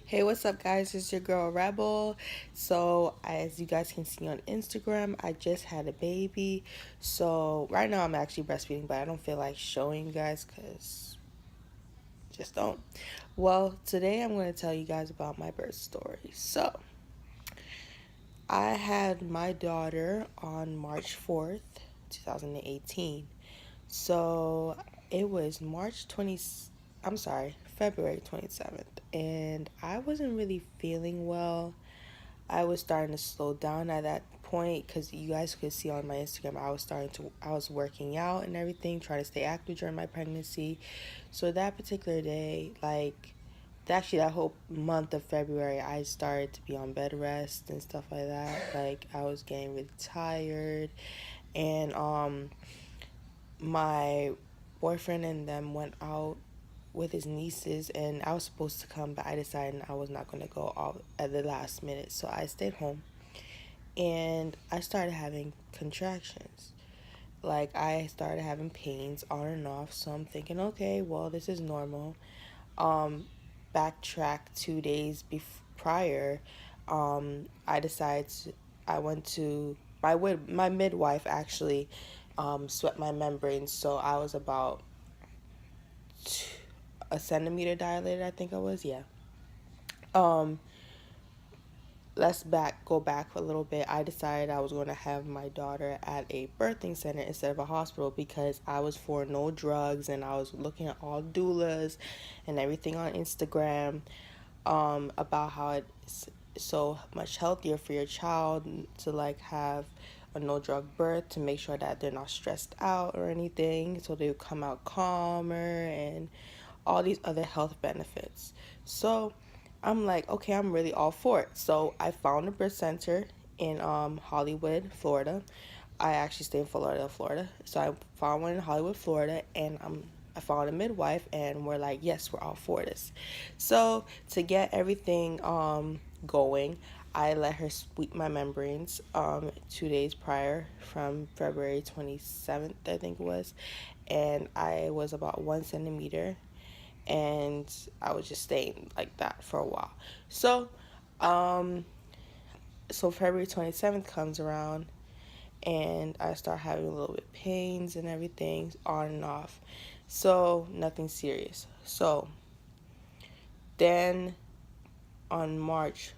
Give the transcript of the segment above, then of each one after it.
Hey, what's up, guys? It's your girl Rebel. So, as you guys can see on Instagram, I just had a baby. So, right now I'm actually breastfeeding, but I don't feel like showing you guys because just don't. Well, today I'm going to tell you guys about my birth story. So, I had my daughter on March 4th, 2018. So, it was February 27th, and I wasn't really feeling well. I was starting to slow down at that point because you guys could see on my Instagram I was working out and everything, trying to stay active during my pregnancy. So that particular day, actually that whole month of February, I started to be on bed rest and stuff like that. Like I was getting really tired, and my boyfriend and them went out with his nieces, and I was supposed to come, but I decided I was not going to go out at the last minute, so I stayed home. And I started having contractions. Like I started having pains on and off, so I'm thinking, okay, well, this is normal. um Backtrack 2 days prior. I decided I went to my midwife actually swept my membranes, so I was about a centimeter dilated, I think I was. Yeah. um let's go back a little bit. I decided I was going to have my daughter at a birthing center instead of a hospital because I was for no drugs, and I was looking at all doulas and everything on Instagram about how it's so much healthier for your child to like have a no drug birth, to make sure that they're not stressed out or anything, so they come out calmer and all these other health benefits. So I'm like, okay, I'm really all for it. So I found a birth center in Hollywood, Florida. I actually stay in Florida. So I found one in Hollywood, Florida, and I found a midwife, and we're like, yes, we're all for this. So to get everything going, I let her sweep my membranes 2 days prior, from February 27th, I think it was, and I was about 1 centimeter, and I was just staying like that for a while. So, um, so February 27th comes around, and I start having a little bit of pains and everything on and off. So nothing serious. So then on March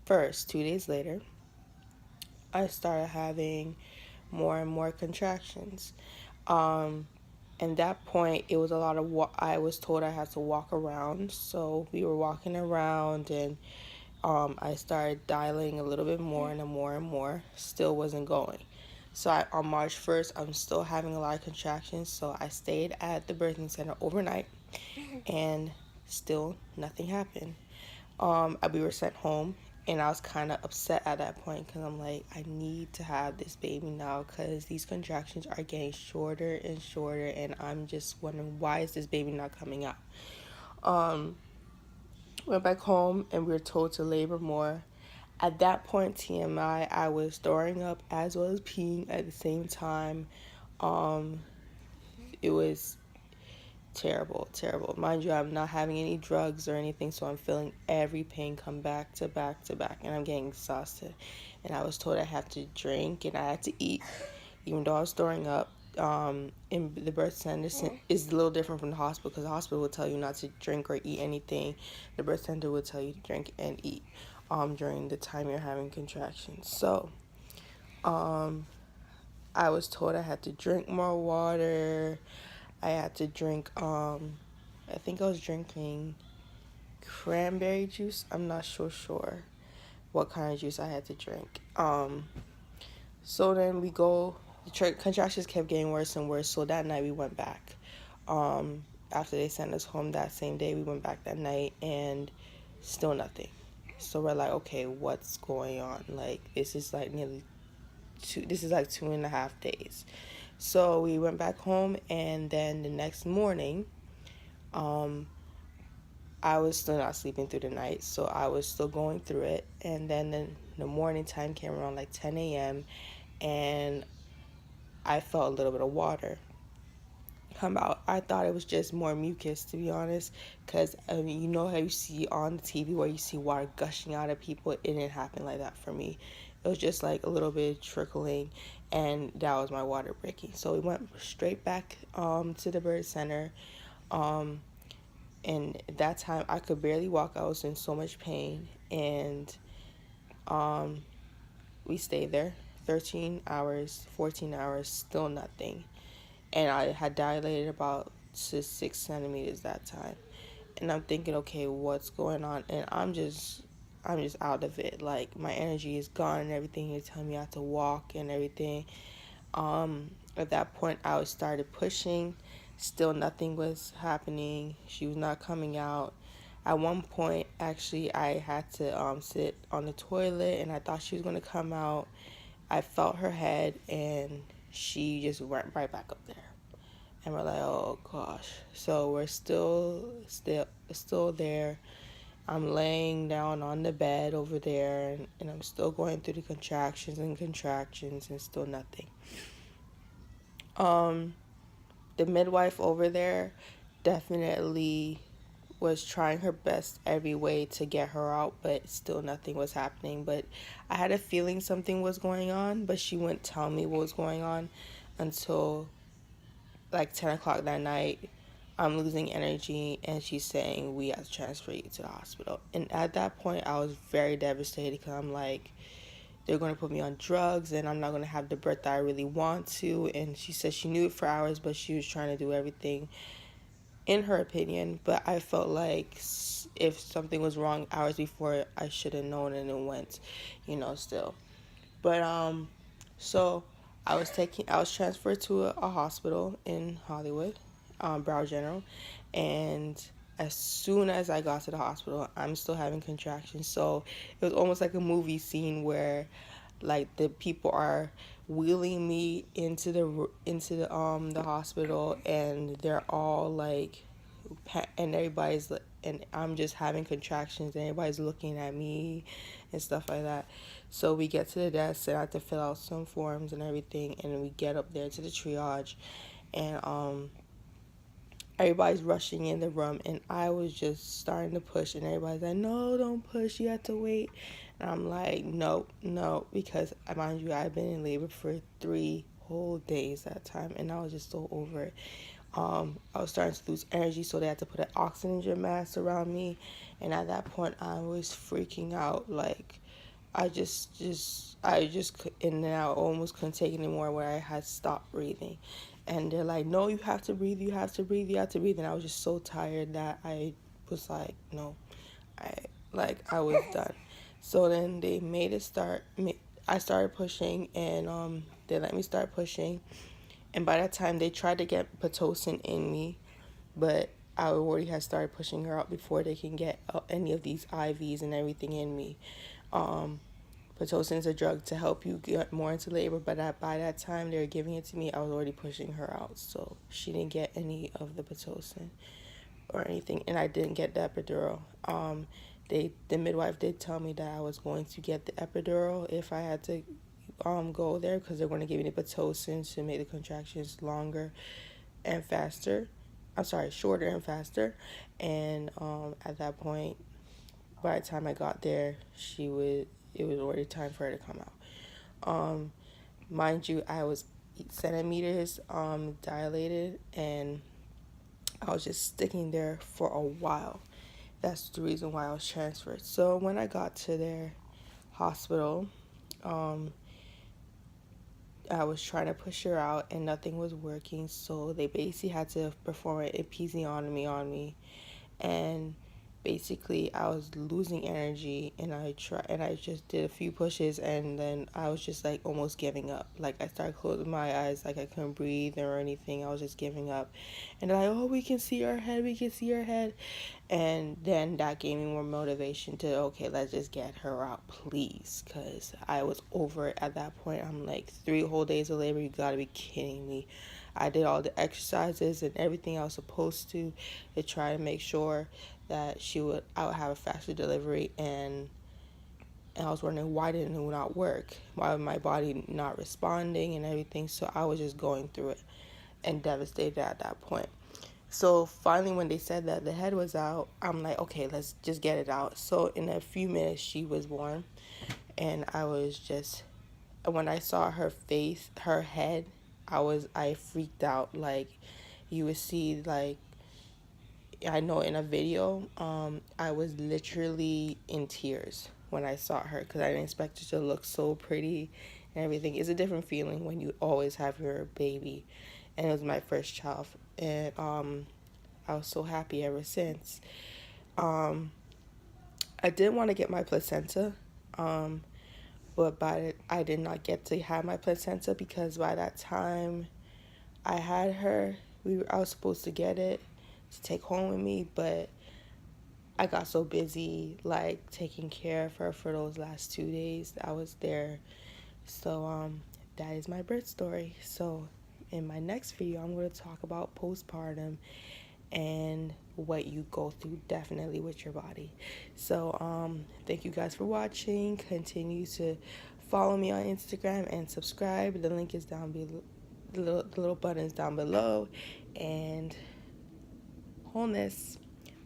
1st, 2 days later, I started having more and more contractions. Um, and that point, it was a lot of I was told I had to walk around. So we were walking around, and I started dialing a little bit more and more and more. Still wasn't going. So on March 1st, I'm still having a lot of contractions. So I stayed at the birthing center overnight, and still nothing happened. We were sent home, and I was kind of upset at that point because I'm like, I need to have this baby now because these contractions are getting shorter and shorter, and I'm just wondering, why is this baby not coming out? Um, Went back home, and we were told to labor more. At that point, TMI, I was throwing up as well as peeing at the same time. Um, it was terrible, terrible. Mind you, I'm not having any drugs or anything, so I'm feeling every pain come back to back to back, and I'm getting exhausted. And I was told I have to drink and I had to eat, even though I was throwing up. In the birth center is a little different from the hospital, because the hospital will tell you not to drink or eat anything. The birth center will tell you to drink and eat during the time you're having contractions. So um, I was told I had to drink more water. I had to drink, I think I was drinking cranberry juice. I'm not sure what kind of juice I had to drink. So then the contractions kept getting worse and worse. So that night we went back. After they sent us home that same day, we went back that night, and still nothing. So we're like, okay, what's going on? Like, this is like 2.5 days. So we went back home, and then the next morning, um, I was still not sleeping through the night, so I was still going through it. And then the morning time came around like 10 a.m., and I felt a little bit of water. come out. I thought it was just more mucus, to be honest, because I mean, you know how you see on the TV where you see water gushing out of people. It didn't happen like that for me. It was just like a little bit trickling, and that was my water breaking. So we went straight back to the birth center. Um, and at that time I could barely walk. I was in so much pain, and um, we stayed there 13 hours, 14 hours, still nothing. And I had dilated about to 6 centimeters that time. And I'm thinking, okay, what's going on? And I'm just out of it. Like my energy is gone and everything. You're telling me I have to walk and everything. At that point, I was started pushing. Still, nothing was happening. She was not coming out. At one point, actually, I had to sit on the toilet, and I thought she was gonna come out. I felt her head, and she just went right back up there. And we're like, oh gosh. So we're still there. I'm laying down on the bed over there, and I'm still going through the contractions and still nothing. Um, the midwife over there definitely was trying her best every way to get her out, but still nothing was happening. But I had a feeling something was going on, but she wouldn't tell me what was going on until like 10 o'clock that night. I'm losing energy, and she's saying we have to transfer you to the hospital. And at that point, I was very devastated because I'm like, they're going to put me on drugs, and I'm not going to have the birth that I really want to. And she said she knew it for hours, but she was trying to do everything in her opinion. But I felt like if something was wrong hours before, I should have known, and it went, still. But so I was transferred to a hospital in Hollywood, Broward General, and as soon as I got to the hospital, I'm still having contractions. So it was almost like a movie scene where, like, the people are wheeling me into the hospital, and they're all like, and and I'm just having contractions, and everybody's looking at me and stuff like that. So we get to the desk, and I have to fill out some forms and everything, and we get up there to the triage, and everybody's rushing in the room, and I was just starting to push, and everybody's like, no, don't push, you have to wait. And I'm like, no, no, because mind you, I've been in labor for 3 whole days that time, and I was just so over it. I was starting to lose energy, so they had to put an oxygen mask around me, and at that point, I was freaking out. Like, and then I almost couldn't take it anymore, where I had stopped breathing. And they're like, no, you have to breathe, you have to breathe, you have to breathe. And I was just so tired that I was like, no, I was done. So then they made it start. I started pushing, and they let me start pushing. And by that time, they tried to get Pitocin in me, but I already had started pushing her out before they can get any of these IVs and everything in me. Pitocin is a drug to help you get more into labor, but by that time they were giving it to me, I was already pushing her out, so she didn't get any of the Pitocin or anything, and I didn't get the epidural. The midwife did tell me that I was going to get the epidural if I had to go there, because they're going to give me the Pitocin to make the contractions longer and faster. I'm sorry, shorter and faster. And at that point, by the time I got there, it was already time for her to come out. Mind you, I was 8 centimeters dilated, and I was just sticking there for a while. That's the reason why I was transferred. So when I got to their hospital, I was trying to push her out, and nothing was working. So they basically had to perform an episiotomy on me, and basically I was losing energy, and I just did a few pushes, and then I was just like almost giving up. Like I started closing my eyes, like I couldn't breathe or anything. I was just giving up. And they're like, oh, we can see her head, we can see her head. And then that gave me more motivation to, okay, let's just get her out, please, because I was over it at that point. I'm like, 3 whole days of labor, you gotta be kidding me. I did all the exercises and everything I was supposed to try to make sure that I would have a faster delivery, and I was wondering why didn't it not work? Why was my body not responding and everything? So I was just going through it. and devastated at that point. So finally, when they said that the head was out, I'm like, okay, let's just get it out. So in a few minutes, she was born, and I was just, when I saw her face, her head, I freaked out. Like, you would see, like, I know in a video, I was literally in tears when I saw her because I didn't expect her to look so pretty and everything. It's a different feeling when you always have your baby, and it was my first child, and I was so happy ever since. Um, I did want to get my placenta, um, but I did not get to have my placenta because by that time I had her, I was supposed to get it to take home with me, but I got so busy like taking care of her for those last 2 days I was there. So that is my birth story. So in my next video, I'm going to talk about postpartum and what you go through definitely with your body. So thank you guys for watching. Continue to follow me on Instagram and subscribe. The link is down below. The little button is down below. And wholeness.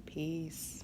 Peace.